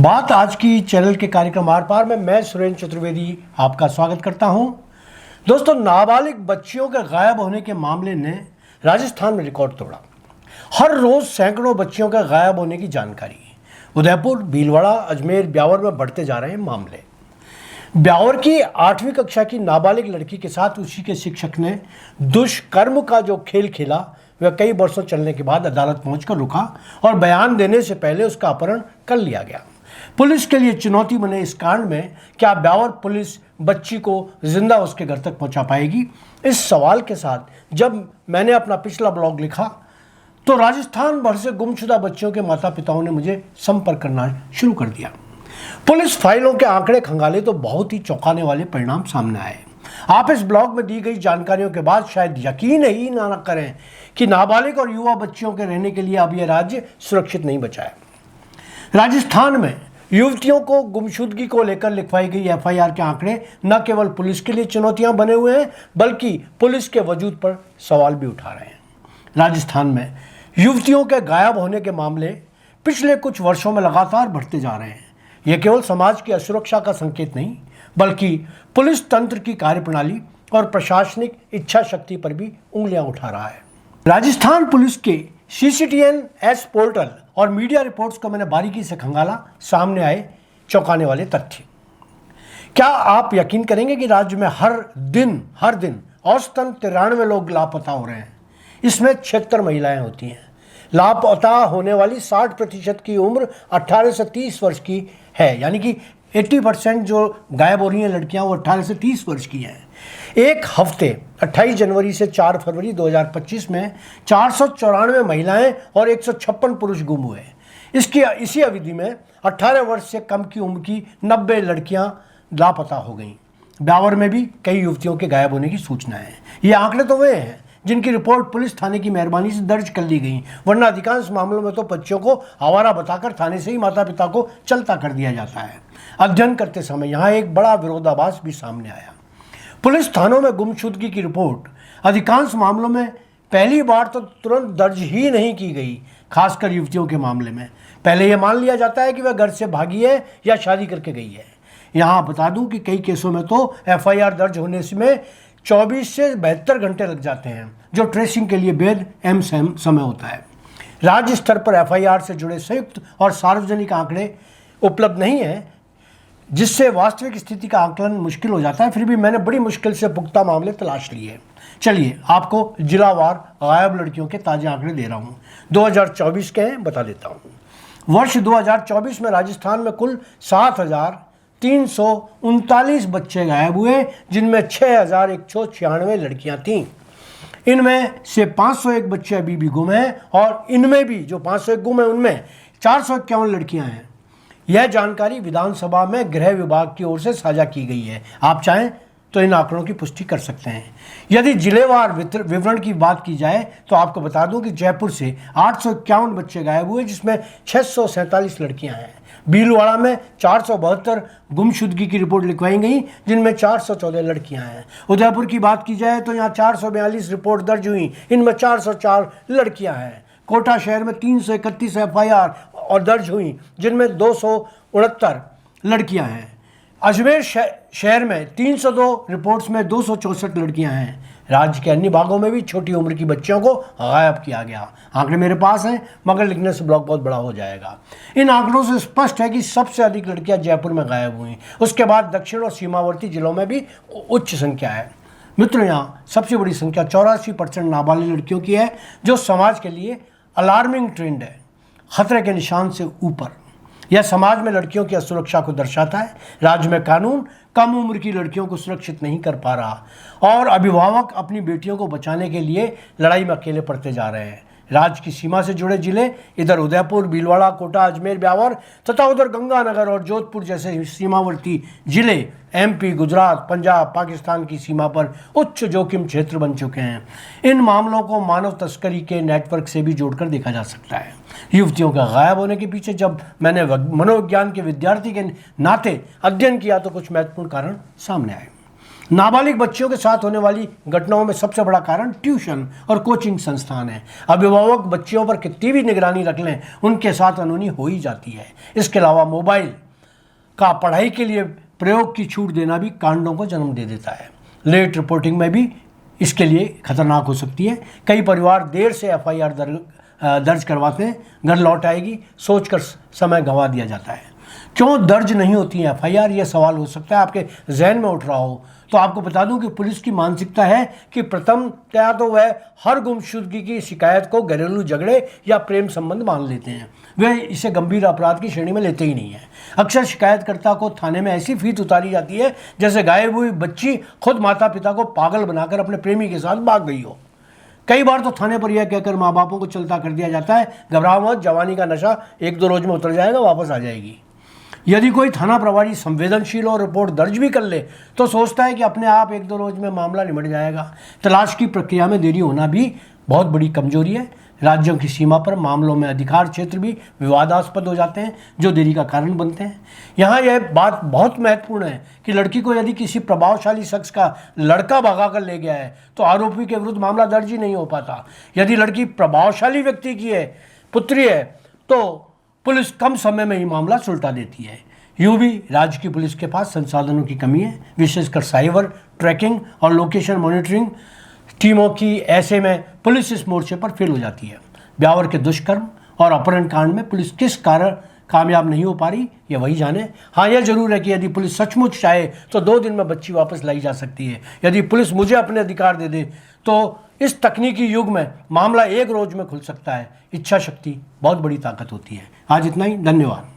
बात आज की चैनल के कार्यक्रम आर पार में मैं सुरेंद्र चतुर्वेदी आपका स्वागत करता हूं। दोस्तों, नाबालिग बच्चियों के गायब होने के मामले ने राजस्थान में रिकॉर्ड तोड़ा। हर रोज सैकड़ों बच्चियों के गायब होने की जानकारी उदयपुर, भीलवाड़ा, अजमेर, ब्यावर में बढ़ते जा रहे हैं मामले। ब्यावर की 8वीं कक्षा की नाबालिग लड़की के साथ उसी के शिक्षक ने दुष्कर्म का जो खेल खेला वह कई वर्षों चलने के बाद अदालत पहुंचकर रुका और बयान देने से पहले उसका अपहरण कर लिया गया। पुलिस के लिए चुनौती बने इस कांड में क्या ब्यावर पुलिस बच्ची को जिंदा उसके घर तक पहुंचा पाएगी? इस सवाल के साथ जब मैंने अपना पिछला ब्लॉग लिखा तो राजस्थान भर से गुमशुदा बच्चियों के माता पिताओं ने मुझे संपर्क करना शुरू कर दिया। पुलिस फाइलों के आंकड़े खंगाले तो बहुत ही चौंकाने वाले परिणाम सामने आए। आप इस ब्लॉग में दी गई जानकारियों के बाद शायद यकीन ही ना करें कि नाबालिग और युवा बच्चियों के रहने के लिए अब यह राज्य सुरक्षित नहीं बचा है। राजस्थान में युवतियों को गुमशुदगी को लेकर लिखवाई गई एफआईआर के आंकड़े न केवल पुलिस के लिए चुनौतियां बने हुए हैं बल्कि पुलिस के वजूद पर सवाल भी उठा रहे हैं। राजस्थान में युवतियों के गायब होने के मामले पिछले कुछ वर्षों में लगातार बढ़ते जा रहे हैं। यह केवल समाज की असुरक्षा का संकेत नहीं बल्कि पुलिस तंत्र की कार्यप्रणाली और प्रशासनिक इच्छा शक्ति पर भी उंगलियां उठा रहा है। राजस्थान पुलिस के CCTN-S पोर्टल और मीडिया रिपोर्ट्स को मैंने बारीकी से खंगाला, सामने आए चौंकाने वाले तथ्य। क्या आप यकीन करेंगे कि राज्य में हर दिन औसतन 93 लोग लापता हो रहे हैं। इसमें 76 महिलाएं होती हैं। लापता होने वाली 60% की उम्र 18 से 30 वर्ष की है, यानी कि 80% जो गायब हो रही हैं लड़कियां वो 18 से 30 वर्ष की हैं। एक हफ्ते 28 जनवरी से 4 फरवरी 2025 में 494 महिलाएं और 156 पुरुष गुम हुए। इसी अवधि में 18 वर्ष से कम की उम्र की 90 लड़कियां लापता हो गईं। ब्यावर में भी कई युवतियों के गायब होने की सूचना है। ये आंकड़े तो वे हैं जिनकी रिपोर्ट पुलिस थाने की मेहरबानी से दर्ज कर ली गई, वरना अधिकांश मामलों में तो बच्चों को आवारा बताकर थाने से ही माता पिता को चलता कर दिया जाता है। अध्ययन करते समय यहाँ एक बड़ा विरोधाभास भी सामने आया। पुलिस थानों में गुमशुदगी की रिपोर्ट अधिकांश मामलों में पहली बार तो तुरंत दर्ज ही नहीं की गई। खासकर युवतियों के मामले में पहले यह मान लिया जाता है कि वह घर से भागी है या शादी करके गई है। यहाँ बता दूं कि कई केसों में तो एफआईआर दर्ज होने में 24 से 72 घंटे लग जाते हैं, जो ट्रेसिंग के लिए बेहद अहम समय होता है। राज्य स्तर पर एफआईआर से जुड़े संयुक्त और सार्वजनिक आंकड़े उपलब्ध नहीं है, जिससे वास्तविक स्थिति का आकलन मुश्किल हो जाता है। फिर भी मैंने बड़ी मुश्किल से पुख्ता मामले तलाश लिए। चलिए आपको जिलावार गायब लड़कियों के ताजे आंकड़े दे रहा हूँ। 2024 के हैं, बता देता हूँ। वर्ष 2024 में राजस्थान में कुल 7,339 बच्चे गायब हुए, जिनमें 6,196 लड़कियां थीं। इनमें से 501 बच्चे अभी भी गुम हैं और इनमें भी जो 501 गुम हैं उनमें 451 लड़कियां हैं। यह जानकारी विधानसभा में गृह विभाग की ओर से साझा की गई है। आप चाहें तो इन आंकड़ों की पुष्टि कर सकते हैं। यदि जिलेवार विवरण की बात की जाए तो आपको बता दूं कि जयपुर से 851 बच्चे गायब हुए, जिसमें 647 लड़कियां हैं। भीलवाड़ा में 472 गुमशुदगी की रिपोर्ट लिखवाई गई, जिनमें 414 लड़कियां हैं। उदयपुर की बात की जाए तो यहाँ 442 रिपोर्ट दर्ज हुई, इनमें 404 लड़कियां हैं। कोटा शहर में 331 एफआईआर और दर्ज हुई, जिनमें 269 लड़कियां हैं। अजमेर शहर में 302 रिपोर्ट्स में 264 लड़कियां हैं। राज्य के अन्य भागों में भी छोटी उम्र की बच्चियों को गायब किया गया। आंकड़े मेरे पास हैं, मगर लिखने से ब्लॉग बहुत बड़ा हो जाएगा। इन आंकड़ों से स्पष्ट है कि सबसे अधिक लड़कियां जयपुर में गायब हुई। उसके बाद दक्षिण और सीमावर्ती जिलों में भी उच्च संख्या है। मित्रों, यहाँ सबसे बड़ी संख्या 84% नाबालिग लड़कियों की है, जो समाज के लिए अलार्मिंग ट्रेंड है, खतरे के निशान से ऊपर। यह समाज में लड़कियों की असुरक्षा को दर्शाता है। राज्य में कानून कम उम्र की लड़कियों को सुरक्षित नहीं कर पा रहा और अभिभावक अपनी बेटियों को बचाने के लिए लड़ाई में अकेले पड़ते जा रहे हैं। राज्य की सीमा से जुड़े जिले, इधर उदयपुर, भीलवाड़ा, कोटा, अजमेर, ब्यावर तथा उधर गंगानगर और जोधपुर जैसे सीमावर्ती जिले MP, गुजरात, पंजाब, पाकिस्तान की सीमा पर उच्च जोखिम क्षेत्र बन चुके हैं। इन मामलों को मानव तस्करी के नेटवर्क से भी जोड़कर देखा जा सकता है। युवतियों का गायब होने के पीछे जब मैंने मनोविज्ञान के विद्यार्थी के नाते अध्ययन किया तो कुछ महत्वपूर्ण कारण सामने आए। नाबालिग बच्चियों के साथ होने वाली घटनाओं में सबसे बड़ा कारण ट्यूशन और कोचिंग संस्थान है। अभिभावक बच्चियों पर कितनी भी निगरानी रख लें, उनके साथ अनहोनी हो ही जाती है। इसके अलावा मोबाइल का पढ़ाई के लिए प्रयोग की छूट देना भी कांडों को जन्म दे देता है। लेट रिपोर्टिंग में भी इसके लिए खतरनाक हो सकती है। कई परिवार देर से एफआईआर दर्ज करवाते हैं, घर लौट आएगी सोचकर समय गंवा दिया जाता है। क्यों दर्ज नहीं होती है एफआईआर, यह सवाल हो सकता है आपके जहन में उठ रहा हो। तो आपको बता दूं कि पुलिस की मानसिकता है कि प्रथमतया तो वह हर गुमशुदगी की शिकायत को घरेलू झगड़े या प्रेम संबंध मान लेते हैं। वे इसे गंभीर अपराध की श्रेणी में लेते ही नहीं है। अक्सर शिकायतकर्ता को थाने में ऐसी फीत उतारी जाती है जैसे गायब हुई बच्ची खुद माता पिता को पागल बनाकर अपने प्रेमी के साथ भाग गई हो। कई बार तो थाने पर यह कहकर माँ बापों को चलता कर दिया जाता है, घबराओ मत, जवानी का नशा 1-2 रोज में उतर जाएगा, वापस आ जाएगी। यदि कोई थाना प्रभारी संवेदनशील और रिपोर्ट दर्ज भी कर ले तो सोचता है कि अपने आप 1-2 रोज में मामला निमट जाएगा। तलाश की प्रक्रिया में देरी होना भी बहुत बड़ी कमजोरी है। राज्यों की सीमा पर मामलों में अधिकार क्षेत्र भी विवादास्पद हो जाते हैं, जो देरी का कारण बनते हैं। यहाँ यह बात बहुत महत्वपूर्ण है कि लड़की को यदि किसी प्रभावशाली शख्स का लड़का भगा कर ले गया है तो आरोपी के विरुद्ध मामला दर्ज ही नहीं हो पाता। यदि लड़की प्रभावशाली व्यक्ति की है, पुत्री है, तो पुलिस कम समय में ही मामला सुलटा देती है। यूं भी राज्य की पुलिस के पास संसाधनों की कमी है, विशेषकर साइबर ट्रैकिंग और लोकेशन मॉनिटरिंग टीमों की। ऐसे में पुलिस इस मोर्चे पर फेल हो जाती है। ब्यावर के दुष्कर्म और अपहरण कांड में पुलिस किस कारण कामयाब नहीं हो पा रही, ये वही जाने। हाँ, यह जरूर है कि यदि पुलिस सचमुच चाहे तो 2 दिन में बच्ची वापस लाई जा सकती है। यदि पुलिस मुझे अपने अधिकार दे दे तो इस तकनीकी युग में मामला 1 रोज में खुल सकता है। इच्छा शक्ति बहुत बड़ी ताकत होती है। आज इतना ही, धन्यवाद।